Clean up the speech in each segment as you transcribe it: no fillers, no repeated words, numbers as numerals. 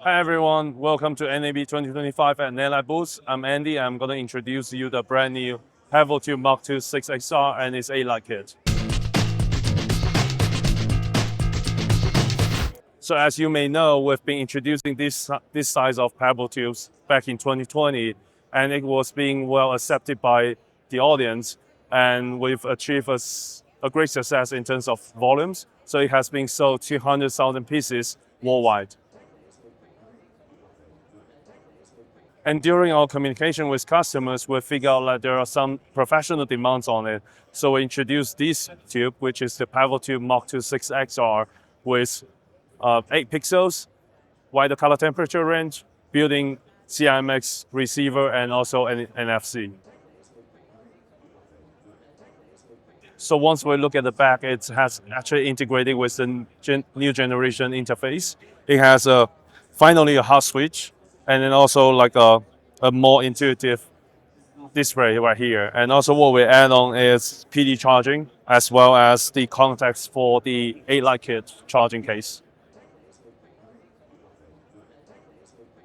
Hi everyone, welcome to NAB 2025 at Nanlite booth. I'm Andy. I'm going to introduce you the brand new PavoTube II 6XR and its A-Light kit. So as you may know, we've been introducing this size of PavoTubes back in 2020, and it was being well accepted by the audience, and we've achieved a great success in terms of volumes. So it has been sold 200,000 pieces worldwide. And during our communication with customers, we figured out that there are some professional demands on it. So we introduced this tube, which is the PavoTube II 6XR with 8 pixels, wider color temperature range, built-in CIMX receiver, and also an NFC. So once we look at the back, it has actually integrated with the new generation interface. It has finally a hot switch, and then also like a more intuitive display right here. And also what we add on is PD charging, as well as the contacts for the A-Light kit charging case.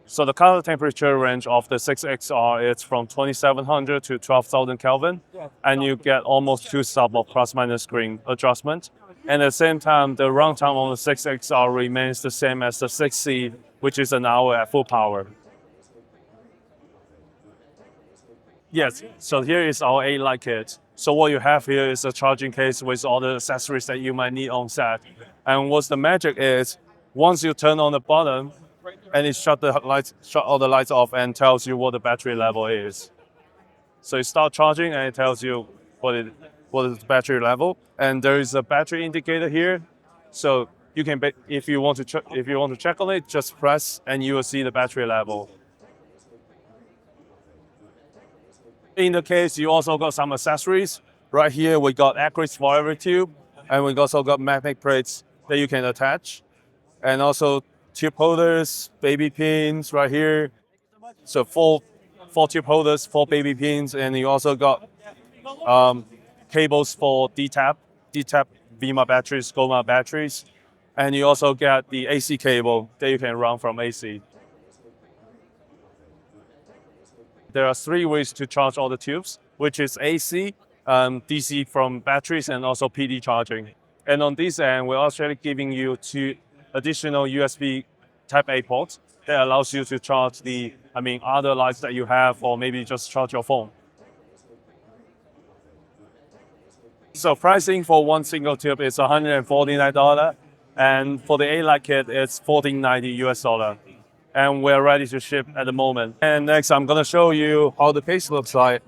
So the color temperature range of the 6XR is from 2700 to 12,000 Kelvin, and you get almost 2 stops of plus-minus screen adjustment. And at the same time, the runtime on the 6XR remains the same as the 6C, which is an hour at full power. Yes, so here is our A-Light kit. So what you have here is a charging case with all the accessories that you might need on set. And what's the magic is, once you turn on the button, and it shut all the lights off and tells you what the battery level is. So you start charging and it tells you what is the battery level. And there is a battery indicator here. So you can, if you want to check on it, just press and you will see the battery level. In the case, you also got some accessories. Right here, we got accuracy for every tube, and we also got magnet plates that you can attach, and also tube holders, baby pins right here. So four tube holders, 4 baby pins, and you also got cables for D-tap VMA batteries, GOMA batteries, and you also get the AC cable that you can run from AC. There are 3 ways to charge all the tubes, which is AC, DC from batteries, and also PD charging. And on this end, we're actually giving you 2 additional USB Type-A ports that allows you to charge other lights that you have, or maybe just charge your phone. So pricing for one single tube is $149, and for the A-Light kit, it's $14.90 US. And we're ready to ship at the moment. And next, I'm gonna show you how the case looks like.